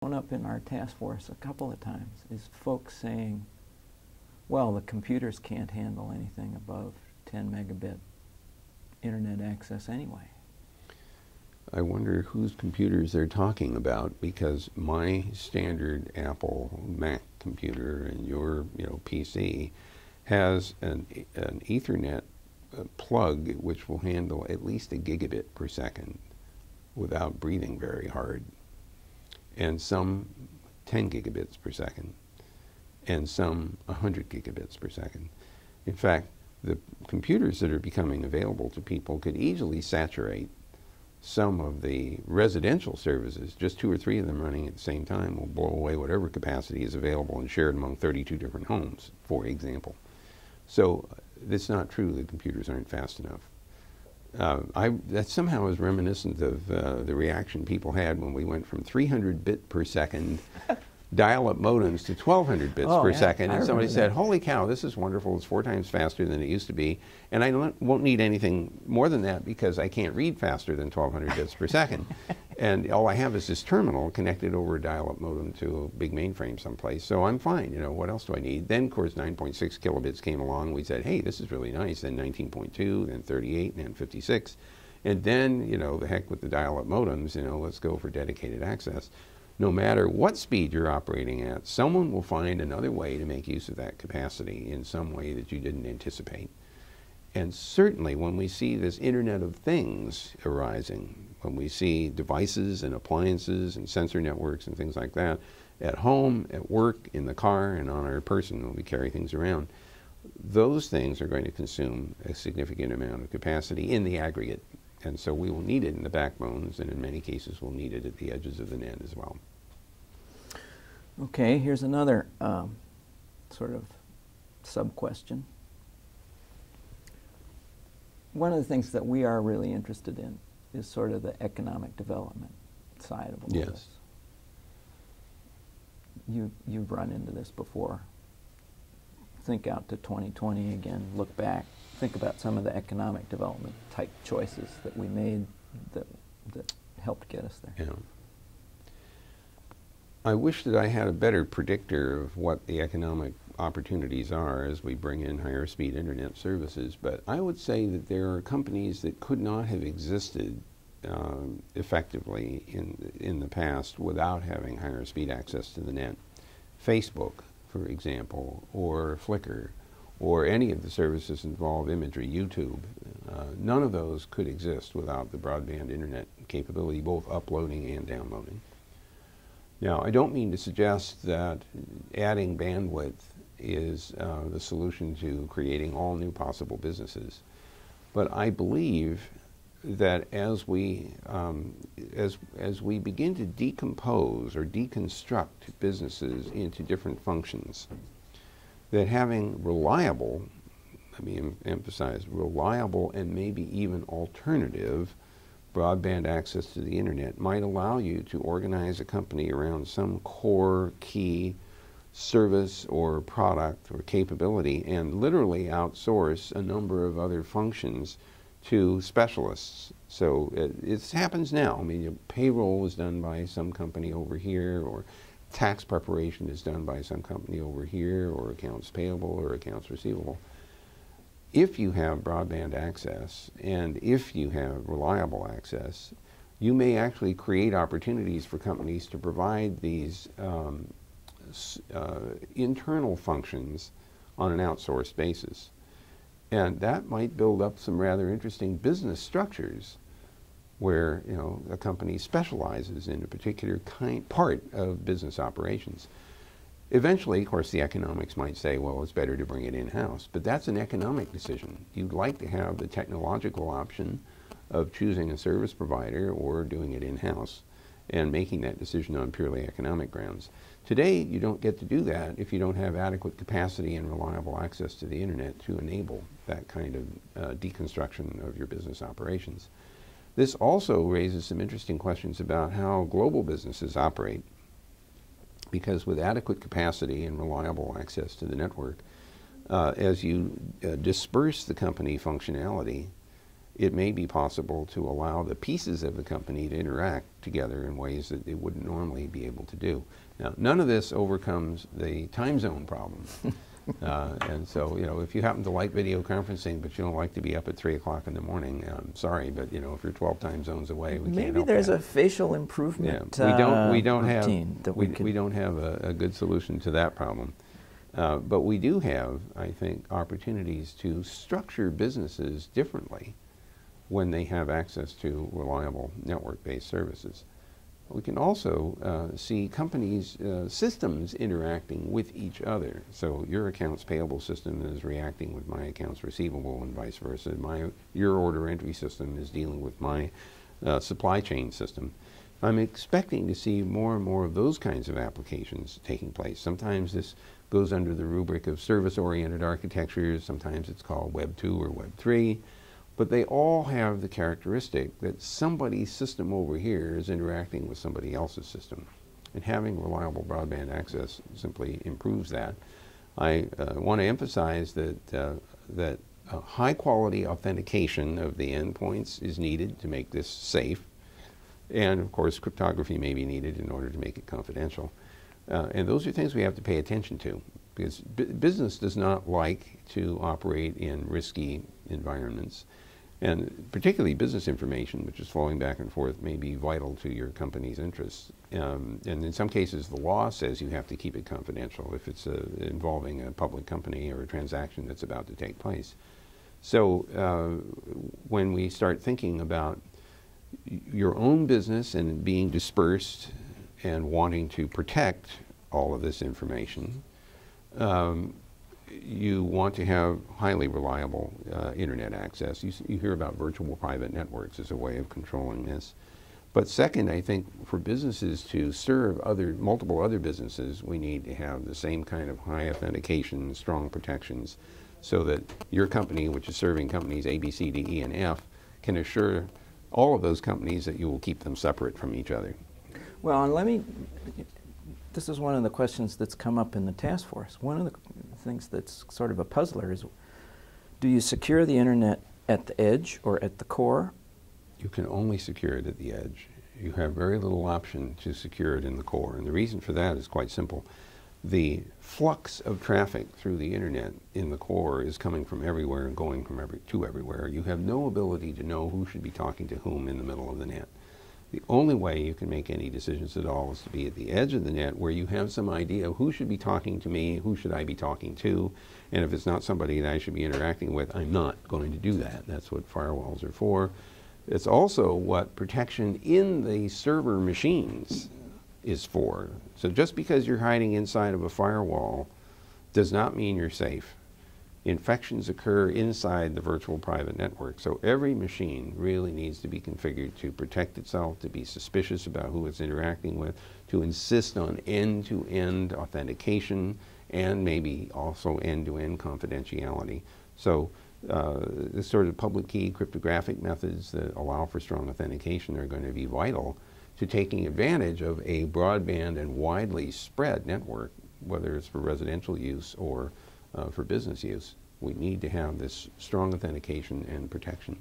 shown up in our task force a couple of times, is folks saying, well, the computers can't handle anything above 10 megabit internet access anyway. I wonder whose computers they're talking about, because my standard Apple Mac computer and your PC has an Ethernet plug which will handle at least a gigabit per second without breathing very hard, and some 10 gigabits per second, and some 100 gigabits per second. In fact, the computers that are becoming available to people could easily saturate some of the residential services. Just 2 or 3 of them running at the same time will blow away whatever capacity is available and shared among 32 different homes, for example. So it's not true that computers aren't fast enough. That somehow is reminiscent of the reaction people had when we went from 300 bit per second dial-up modems to 1200 bits per second, and somebody said, holy cow, this is wonderful, it's 4 times faster than it used to be, and I won't need anything more than that because I can't read faster than 1200 bits per second. And all I have is this terminal connected over a dial-up modem to a big mainframe someplace, so I'm fine, what else do I need? Then, of course, 9.6 kilobits came along, we said, hey, this is really nice, then 19.2, then 38, and then 56, and then, the heck with the dial-up modems, let's go for dedicated access. No matter what speed you're operating at, someone will find another way to make use of that capacity in some way that you didn't anticipate. And certainly when we see this Internet of Things arising, when we see devices and appliances and sensor networks and things like that, at home, at work, in the car, and on our person when we carry things around, those things are going to consume a significant amount of capacity in the aggregate. And so we will need it in the backbones, and in many cases we'll need it at the edges of the net as well. Okay, here's another sort of sub-question. One of the things that we are really interested in is sort of the economic development side of all this. You've run into this before. Think out to 2020 again, look back. Think about some of the economic development type choices that we made that helped get us there. Yeah. I wish that I had a better predictor of what the economic opportunities are as we bring in higher speed internet services, but I would say that there are companies that could not have existed effectively in the past without having higher speed access to the net. Facebook, for example, or Flickr, or any of the services involve imagery, YouTube. None of those could exist without the broadband internet capability, both uploading and downloading. Now, I don't mean to suggest that adding bandwidth is the solution to creating all new possible businesses, but I believe that as we begin to decompose or deconstruct businesses into different functions, that having reliable, let me emphasize, reliable and maybe even alternative broadband access to the internet might allow you to organize a company around some core key service or product or capability and literally outsource a number of other functions to specialists. So it happens now. I mean, payroll is done by some company over here, or tax preparation is done by some company over here, or accounts payable or accounts receivable. If you have broadband access and if you have reliable access, you may actually create opportunities for companies to provide these internal functions on an outsourced basis. And that might build up some rather interesting business structures where a company specializes in a particular part of business operations. Eventually, of course, the economics might say, well, it's better to bring it in-house, but that's an economic decision. You'd like to have the technological option of choosing a service provider or doing it in-house and making that decision on purely economic grounds. Today, you don't get to do that if you don't have adequate capacity and reliable access to the internet to enable that kind of deconstruction of your business operations. This also raises some interesting questions about how global businesses operate, because with adequate capacity and reliable access to the network, as you disperse the company functionality, it may be possible to allow the pieces of the company to interact together in ways that they wouldn't normally be able to do. Now, none of this overcomes the time zone problem. And so, you know, if you happen to like video conferencing, but you don't like to be up at 3 o'clock in the morning, I'm sorry, but you know, if you're 12 time zones away, we can't help Maybe there's that. a facial improvement we don't have a good solution to that problem. But we do have, I think, opportunities to structure businesses differently when they have access to reliable network-based services. We can also see companies' systems interacting with each other. So your accounts payable system is reacting with my accounts receivable and vice versa. Your order entry system is dealing with my supply chain system. I'm expecting to see more and more of those kinds of applications taking place. Sometimes this goes under the rubric of service-oriented architectures. Sometimes it's called Web 2 or Web 3. But they all have the characteristic that somebody's system over here is interacting with somebody else's system. And having reliable broadband access simply improves that. I want to emphasize that high-quality authentication of the endpoints is needed to make this safe. And, of course, cryptography may be needed in order to make it confidential. And those are things we have to pay attention to, because business does not like to operate in risky environments. And particularly business information, which is flowing back and forth, may be vital to your company's interests. And in some cases, the law says you have to keep it confidential if it's involving a public company or a transaction that's about to take place. So when we start thinking about your own business and being dispersed and wanting to protect all of this information, you want to have highly reliable internet access. You hear about virtual private networks as a way of controlling this. But second, I think for businesses to serve multiple other businesses, we need to have the same kind of high authentication, strong protections, so that your company, which is serving companies A, B, C, D, E, and F, can assure all of those companies that you will keep them separate from each other. Well, and this is one of the questions that's come up in the task force. One of the things that's sort of a puzzler is, do you secure the internet at the edge or at the core? You can only secure it at the edge. You have very little option to secure it in the core. And the reason for that is quite simple. The flux of traffic through the internet in the core is coming from everywhere and going from everywhere. You have no ability to know who should be talking to whom in the middle of the net. The only way you can make any decisions at all is to be at the edge of the net, where you have some idea of who should be talking to me, who should I be talking to, and if it's not somebody that I should be interacting with, I'm not going to do that. That's what firewalls are for. It's also what protection in the server machines is for. So just because you're hiding inside of a firewall does not mean you're safe. Infections occur inside the virtual private network. So every machine really needs to be configured to protect itself, to be suspicious about who it's interacting with, to insist on end-to-end authentication, and maybe also end-to-end confidentiality. So this sort of public key cryptographic methods that allow for strong authentication are going to be vital to taking advantage of a broadband and widely spread network, whether it's for residential use or for business use. We need to have this strong authentication and protection.